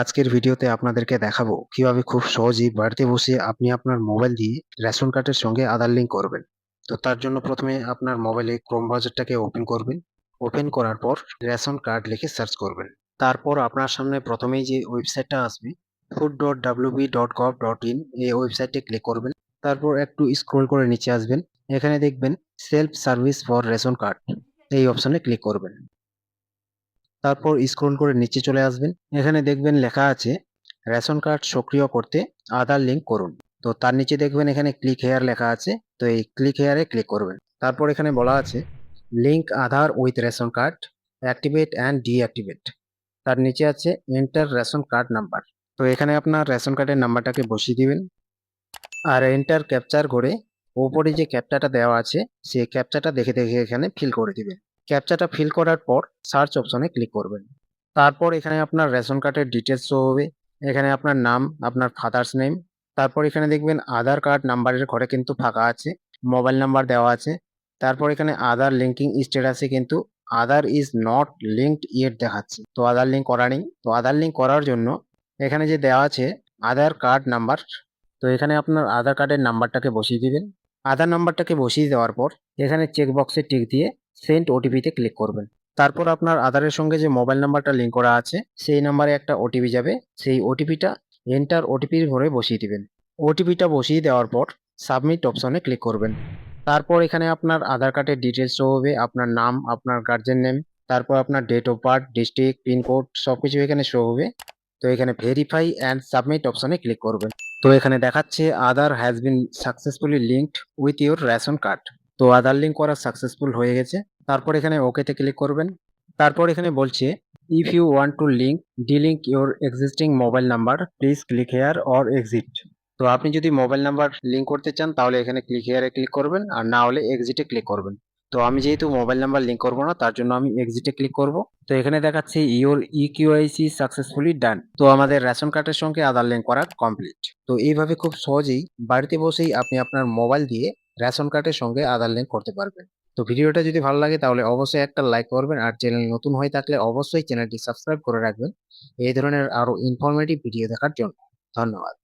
আজকের ভিডিওতে আপনাদেরকে দেখাবো কিভাবে খুব সহজেই বাড়িতে বসে আপনি আপনার মোবাইল দিয়ে রেশন কার্ডের সঙ্গে আধার লিঙ্ক করবেন। তো তার জন্য প্রথমে আপনার মোবাইলে ক্রোম ব্রাউজারটাকে ওপেন করবেন। ওপেন করার পর রেশন কার্ড লিখে সার্চ করবেন। তারপর আপনার সামনে প্রথমেই যে ওয়েবসাইটটা আসবে food.wb.gov.in, এই ওয়েবসাইটে ক্লিক করবেন। তারপর একটু স্ক্রল করে নিচে আসবেন। এখানে দেখবেন self service for ration card, এই অপশনে ক্লিক করবেন। তারপর স্ক্রল করে নিচে চলে আসবেন। এখানে দেখবেন লেখা আছে রেশন কার্ড সক্রিয় করতে আধার লিঙ্ক করুন। তো তার নিচে দেখবেন এখানে ক্লিক হেয়ার লেখা আছে। তো এই ক্লিক হেয়ারে ক্লিক করবেন। তারপর এখানে বলা আছে link Aadhaar with ration card, activate and deactivate. তার নিচে আছে এন্টার রেশন কার্ড নাম্বার। তো এখানে আপনার রেশন কার্ডের নাম্বারটাকে বসিয়ে দিবেন আর এন্টার ক্যাপচার করে ওপরে যে ক্যাপচাটা দেওয়া আছে সেই ক্যাপচাটা দেখে দেখে এখানে ফিল করে দিবেন। ক্যাপচাটা ফিল করার পর সার্চ অপশনে ক্লিক করবেন। তারপর এখানে আপনার রেশন কার্ডের ডিটেলস শো হবে। এখানে আপনার নাম, আপনার ফাদার্স নেম, তারপর এখানে দেখবেন আধার কার্ড নাম্বারের ঘরে কিন্তু ফাঁকা আছে, মোবাইল নাম্বার দেওয়া আছে। তারপর এখানে আধার লিঙ্কিং স্ট্যাটাসে কিন্তু আধার ইজ নট লিঙ্কড ইয়েট দেখাচ্ছে, তো আধার লিঙ্ক করা নেই। তো আধার লিঙ্ক করার জন্য এখানে যে দেওয়া আছে আধার কার্ড নাম্বার, তো এখানে আপনার আধার কার্ডের নাম্বারটাকে বসিয়ে দিবেন। আধার নাম্বারটাকে বসিয়ে দেওয়ার পর এখানে চেক বক্সে টিক দিয়ে সেন্ড ওটিপিতে ক্লিক করবেন। তারপর আপনার আধারের সঙ্গে যে মোবাইল নাম্বারটা লিঙ্ক করা আছে সেই নাম্বারে একটা ওটিপি যাবে, সেই ওটিপিটা এন্টার ওটিপির ঘরে বসিয়ে দিবেন। ওটিপিটা বসিয়ে দেওয়ার পর সাবমিট অপশনে ক্লিক করবেন। তারপর এখানে আপনার আধার কার্ডের ডিটেলস শো হবে, আপনার নাম, আপনার গার্জেন নেম, তারপর আপনার date of birth, district, pin code সবকিছু এখানে শো হবে। তো এখানে ভেরিফাই অ্যান্ড সাবমিট অপশনে ক্লিক করবেন। তো এখানে দেখাচ্ছে Aadhaar has been successfully linked with your ration card. তো আধার লিঙ্ক করা সাকসেসফুল হয়ে গেছে। তারপর এখানে ওকেতে ক্লিক করবেন। তারপর এখানে বলছে if you want to link delink your existing mobile number please click here or exit. তো আপনি যদি মোবাইল নাম্বার লিঙ্ক করতে চান তাহলে এখানে ক্লিক হেয়ারে ক্লিক করবেন, আর না হলে এক্সিটে ক্লিক করবেন। তো আমি যেহেতু মোবাইল নাম্বার লিঙ্ক করবো না তার জন্য আমি এক্সিটে ক্লিক করব। তো এখানে দেখাচ্ছে ইওর ইকিউআইসি সাকসেসফুলি ডান। তো আমাদের রেশন কার্ডের সঙ্গে আধার লিঙ্ক করা কমপ্লিট। তো এইভাবে খুব সহজেই বাড়িতে বসেই আপনি আপনার মোবাইল দিয়ে রেশন কার্ডের সঙ্গে আধার লিঙ্ক করতে পারবেন। তো ভিডিওটা যদি ভালো লাগে তাহলে অবশ্যই একটা লাইক করবেন, আর চ্যানেল নতুন হয়ে থাকলে অবশ্যই চ্যানেলটি সাবস্ক্রাইব করে রাখবেন এই ধরনের আরো ইনফরমেটিভ ভিডিও দেখার জন্য। ধন্যবাদ।